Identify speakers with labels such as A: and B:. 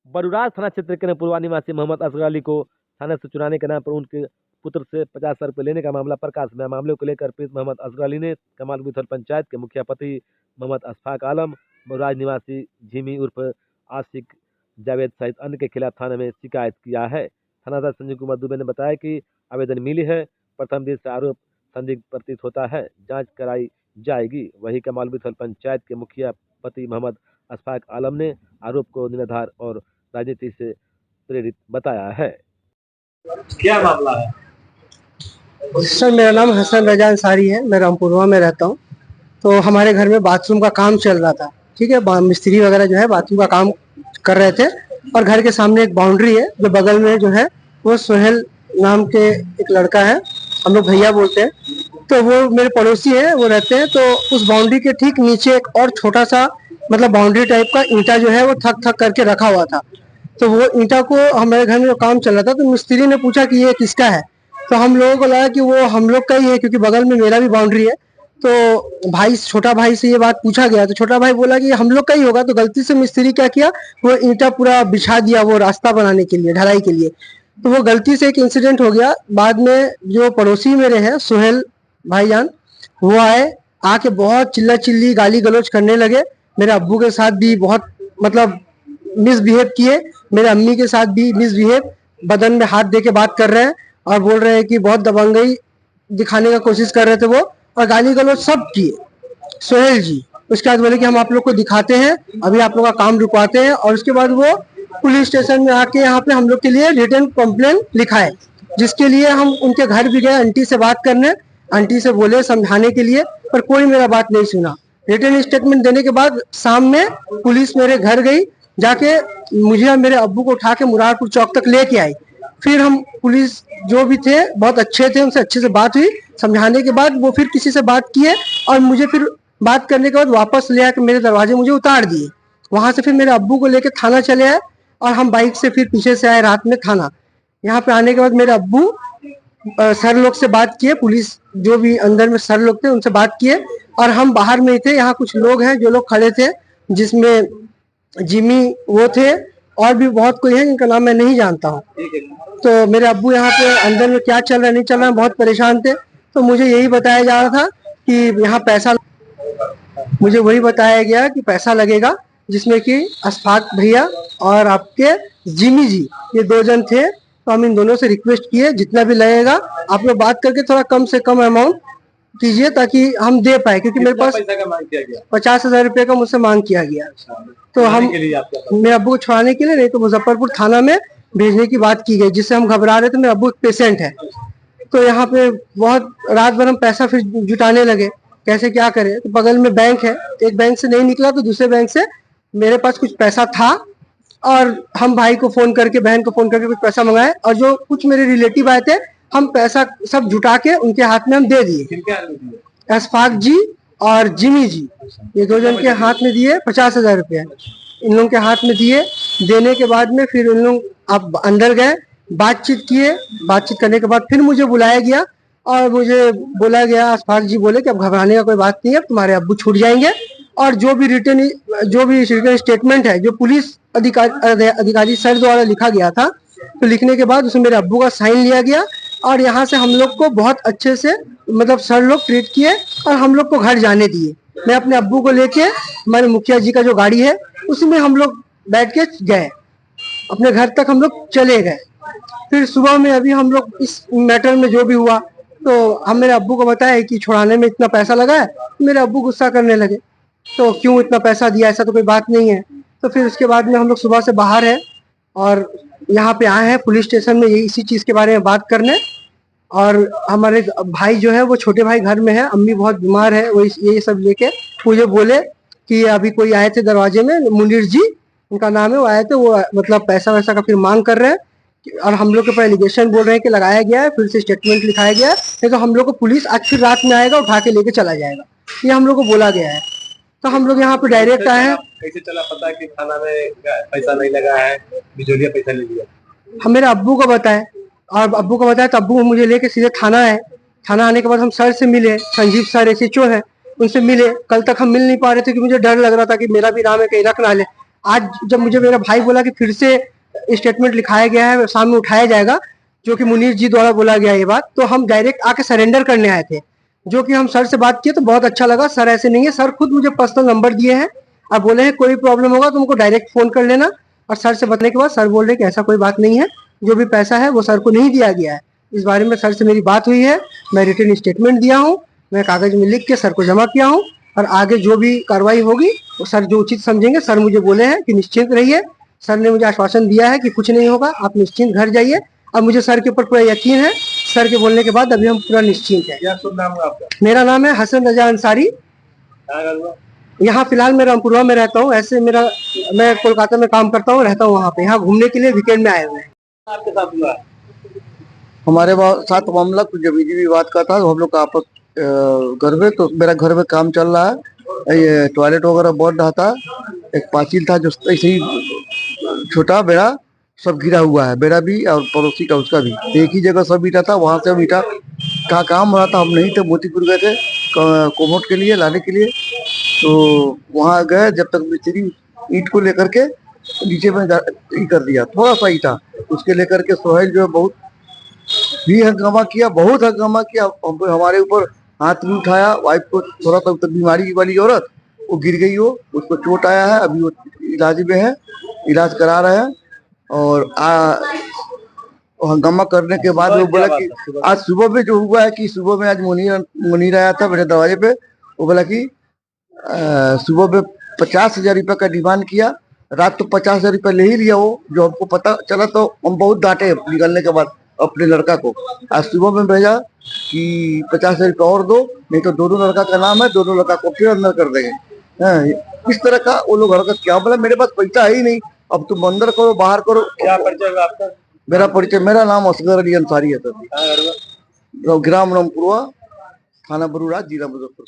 A: बरुराज थाना क्षेत्र के पूर्वा निवासी मोहम्मद असगर अली को थाने से चुराने के नाम पर उनके पुत्र से 50,000 रुपये लेने का मामला प्रकाश में। मामले को लेकर पीड़ित मोहम्मद असगर अली ने कमाल विथल पंचायत के मुखिया पति मोहम्मद अशफाक आलम, बरुराज निवासी झिमी उर्फ आशिक जावेद सहित अन्य के खिलाफ थाने में शिकायत किया है। थानाध्यक्ष संजीव कुमार दुबे ने बताया कि आवेदन मिली है, प्रथम दृष्टया आरोप संदिग्ध प्रतीत होता है, जांच कराई जाएगी। वही कमाल विथल पंचायत के मुखिया पति मोहम्मद अशफाक आलम ने आरोप को निराधार और राजनीति से प्रेरित बताया है।
B: क्या मामला है
C: सर? मेरा नाम हसन रजा अंसारी है, मैं रामपुरवा में रहता हूँ। तो हमारे घर में बाथरूम का काम चल रहा था, ठीक है। मिस्त्री वगैरह जो है बाथरूम का काम कर रहे थे और घर के सामने एक बाउंड्री है, जो बगल में जो है वो सोहेल नाम के एक लड़का है, हम लोग भैया बोलते हैं। तो वो मेरे पड़ोसी है, वो रहते हैं। तो उस बाउंड्री के ठीक नीचे एक और छोटा सा मतलब बाउंड्री टाइप का ईंटा जो है वो थक थक करके रखा हुआ था। तो वो ईंटा को हमारे घर में जो काम चल रहा था, तो मिस्त्री ने पूछा कि ये किसका है। तो हम लोगों को लगा कि वो हम लोग का ही है, क्योंकि बगल में मेरा भी बाउंड्री है। तो भाई, छोटा भाई से ये बात पूछा गया, तो छोटा भाई बोला कि हम लोग का ही होगा। तो गलती से मिस्त्री क्या किया, वो ईंटा पूरा बिछा दिया, वो रास्ता बनाने के लिए, ढलाई के लिए। तो वो गलती से एक इंसिडेंट हो गया। बाद में जो पड़ोसी मेरे हैं सोहेल भाईजान, वो आए, आके बहुत चिल्ला चिल्ली गाली गलौज करने लगे। मेरे अब्बू के साथ भी बहुत मतलब मिसबिहेव किए, मेरे अम्मी के साथ भी मिसबिहेव, बदन में हाथ दे के बात कर रहे हैं और बोल रहे हैं कि बहुत दबंगई दिखाने का कोशिश कर रहे थे वो, और गाली गलौज सब किए सोहेल जी। उसके बाद बोले कि हम आप लोग को दिखाते हैं, अभी आप लोग का काम रुकवाते हैं। और उसके बाद वो पुलिस स्टेशन में आके यहाँ पे हम लोग के लिए रिटर्न कंप्लेन लिखाए, जिसके लिए हम उनके घर भी गए आंटी से बात करने, आंटी से बोले समझाने के लिए, पर कोई मेरा बात नहीं सुना। रिटर्न स्टेटमेंट देने के बाद शाम में पुलिस मेरे घर गई, जाके मुझे और मेरे अब्बू को उठा के मुरारपुर चौक तक लेके आई। फिर हम पुलिस जो भी थे बहुत अच्छे थे, उनसे अच्छे से बात हुई, समझाने के बाद वो फिर किसी से बात किए और मुझे फिर बात करने के बाद वापस ले आके मेरे दरवाजे मुझे उतार दिए। वहां से फिर मेरे अब्बू को लेके थाना चले आए और हम बाइक से फिर पीछे से आए रात में थाना। यहाँ पे आने के बाद मेरे अब्बू सर लोग से बात किए, पुलिस जो भी अंदर में सर लोग थे उनसे बात किए, और हम बाहर में ही थे। यहाँ कुछ लोग हैं जो लोग खड़े थे, जिसमें जिमी वो थे, और भी बहुत कोई है जिनका नाम मैं नहीं जानता हूँ। तो मेरे अब्बू यहाँ पे अंदर में क्या चल रहा है नहीं चल रहा है बहुत परेशान थे। तो मुझे यही बताया जा रहा था कि यहाँ पैसा, मुझे वही बताया गया कि पैसा लगेगा, जिसमें कि अशफाक भैया और आपके जिमी जी, ये दो जन थे। तो हम इन दोनों से रिक्वेस्ट किए जितना भी लगेगा आप लोग बात करके थोड़ा कम से कम अमाउंट कीजिए, ताकि हम दे पाए, क्योंकि मेरे पास 50,000 रुपये का मुझसे मांग किया गया। तो हम मेरे अब्बू को छुड़ाने के लिए, नहीं तो मुजफ्फरपुर थाना में भेजने की बात की गई, जिससे हम घबरा रहे थे। मेरे अब्बू एक पेशेंट है। तो यहाँ पे बहुत रात भर हम पैसा फिर जुटाने लगे, कैसे क्या करें। तो बगल में बैंक है, एक बैंक से नहीं निकला तो दूसरे बैंक से मेरे पास कुछ पैसा था, और हम भाई को फोन करके, बहन को फोन करके कुछ पैसा मंगाए, और जो कुछ मेरे रिलेटिव आए थे, हम पैसा सब जुटा के उनके हाथ में हम दे दिए। अशफाक जी और जिमी जी, ये दो जन के हाथ में दिए 50,000 रुपये, इन लोगों के हाथ में दिए। देने के बाद में फिर इन लोग अब अंदर गए, बातचीत किए। बातचीत करने के बाद फिर मुझे बुलाया गया और मुझे बोला गया, अशफाक जी बोले कि अब घबराने का कोई बात नहीं है, तुम्हारे अब्बू छूट जाएंगे। और जो भी रिटर्न स्टेटमेंट है जो पुलिस अधिकारी सर द्वारा लिखा गया था, तो लिखने के बाद उसमें मेरे अब्बू का साइन लिया गया, और यहाँ से हम लोग को बहुत अच्छे से मतलब सर लोग ट्रीट किए और हम लोग को घर जाने दिए। मैं अपने अब्बू को लेके, हमारे मुखिया जी का जो गाड़ी है उसमें हम लोग बैठ के गए, अपने घर तक हम लोग चले गए। फिर सुबह में अभी हम लोग इस मैटर में जो भी हुआ, तो हम मेरे अब्बू को बताया कि छुड़ाने में इतना पैसा लगा है। मेरे अब्बू गुस्सा करने लगे, तो क्यों इतना पैसा दिया, ऐसा तो कोई बात नहीं है। तो फिर उसके बाद में हम लोग सुबह से बाहर है और यहाँ पे आए हैं पुलिस स्टेशन में यही इसी चीज के बारे में बात करने। और हमारे भाई जो है वो छोटे भाई घर में है, अम्मी बहुत बीमार है, वो ये सब लेके मुझे बोले कि अभी कोई आए थे दरवाजे में, मुनीर जी उनका नाम है, वो आए थे, वो मतलब पैसा वैसा का फिर मांग कर रहे हैं, और हम लोग के ऊपर एलिगेशन बोल रहे हैं कि लगाया गया है, फिर से स्टेटमेंट लिखाया गया है, नहीं तो हम लोग को पुलिस आज फिर रात में आएगा, उठा के लेके चला जाएगा, ये हम लोग को बोला गया है। तो हम लोग यहाँ पे डायरेक्ट आए हैं।
B: कैसे चला पता कि थाना में पैसा नहीं लगा है, बिजोलिया पैसा ले लिया?
C: हम मेरे अब्बू को बताए, और अब्बू को बताया तो अब्बू मुझे लेके सीधे थाना आए। थाना आने के बाद हम सर से मिले, संजीव सर SHO है, उनसे मिले। कल तक हम मिल नहीं पा रहे थे कि मुझे डर लग रहा था कि मेरा भी नाम है कहीं रख ना ले। आज जब मुझे मेरा भाई बोला कि फिर से स्टेटमेंट लिखाया गया है, सामने उठाया जाएगा, जो कि मुनीर जी द्वारा बोला गया ये बात, तो हम डायरेक्ट आके सरेंडर करने आए थे। जो कि हम सर से बात किए तो बहुत अच्छा लगा। सर ऐसे नहीं है, सर खुद मुझे पर्सनल नंबर दिए हैं। अब बोले हैं कोई प्रॉब्लम होगा तुमको डायरेक्ट फोन कर लेना। और सर से बताने के बाद सर बोल रहे कि ऐसा कोई बात नहीं है, जो भी पैसा है वो सर को नहीं दिया गया है। इस बारे में सर से मेरी बात हुई है, मैं रिटन स्टेटमेंट दिया हूँ, मैं कागज में लिख के सर को जमा किया हूँ। और आगे जो भी कार्रवाई होगी वो सर जो उचित समझेंगे। सर मुझे बोले हैं कि निश्चिंत रहिए, सर ने मुझे आश्वासन दिया है कि कुछ नहीं होगा, आप निश्चिंत घर जाइए। अब मुझे सर के ऊपर पूरा यकीन है। सर के बोलने के बाद अभी हम पूरा निश्चिंत है।
B: क्या शुभ नाम है आपका?
C: मेरा नाम है हसन रजा अंसारी।
B: कहाँ घर हुआ?
C: यहाँ फिलहाल मैं रामपुरवा में रहता हूँ। ऐसे मैं कोलकाता में काम करता हूँ, रहता हूँ वहाँ पे। यहाँ घूमने के लिए वीकेंड में आए हुए हैं।
B: आपके साथ हुआ?
D: हमारे साथ मामला कुछ जमीनी विवाद का था। तो हम लोग का आपस घर में, तो मेरा घर में काम चल रहा है, ये टॉयलेट वगैरह बन रहा था। एक पाचिल था जो ऐसे ही छोटा बेड़ा सब गिरा हुआ है, बेड़ा भी और पड़ोसी का उसका भी एक ही जगह सब ईटा था। वहां से हम ईटा का काम हो रहा था, हम नहीं थे, मोतीपुर गए थे कोमोट के लिए लाने के लिए। तो वहां गए, जब तक मिस्त्री ईंट को लेकर के नीचे में कर दिया, थोड़ा सा ईटा उसके लेकर के सोहेल जो है बहुत भी हंगामा किया, बहुत हंगामा किया। हमारे ऊपर हाथ भी उठाया। वाइफ को थोड़ा सा बीमारी वाली औरत, वो गिर गई, वो उसको चोट आया है, अभी वो इलाज में है, इलाज करा रहे हैं। और हंगामा करने के बाद वो बोला कि आज सुबह में जो हुआ है कि सुबह में आज मुनीर आया था मेरे दरवाजे पे। वो बोला कि सुबह में 50,000 रुपये का डिमांड किया। रात तो 50,000 रुपये ले ही लिया वो, जो हमको पता चला तो हम बहुत डांटे निकलने के बाद अपने लड़का को। आज सुबह में भेजा कि 50,000 रुपये और दो, नहीं तो दोनों लड़का का नाम है, दोनों लड़का को फिर अंदर कर देंगे। इस तरह का वो लोग हरकत क्या। बोला मेरे पास पैसा है ही नहीं, अब तुम अंदर करो बाहर करो।
B: क्या परिचय हुआ आपका?
D: मेरा नाम असगर अली अंसारी है सर।
B: कहाँ घर हुआ?
D: ग्राम रामपुरवा, थाना बरूराज, जिला मुजफ्फरपुर।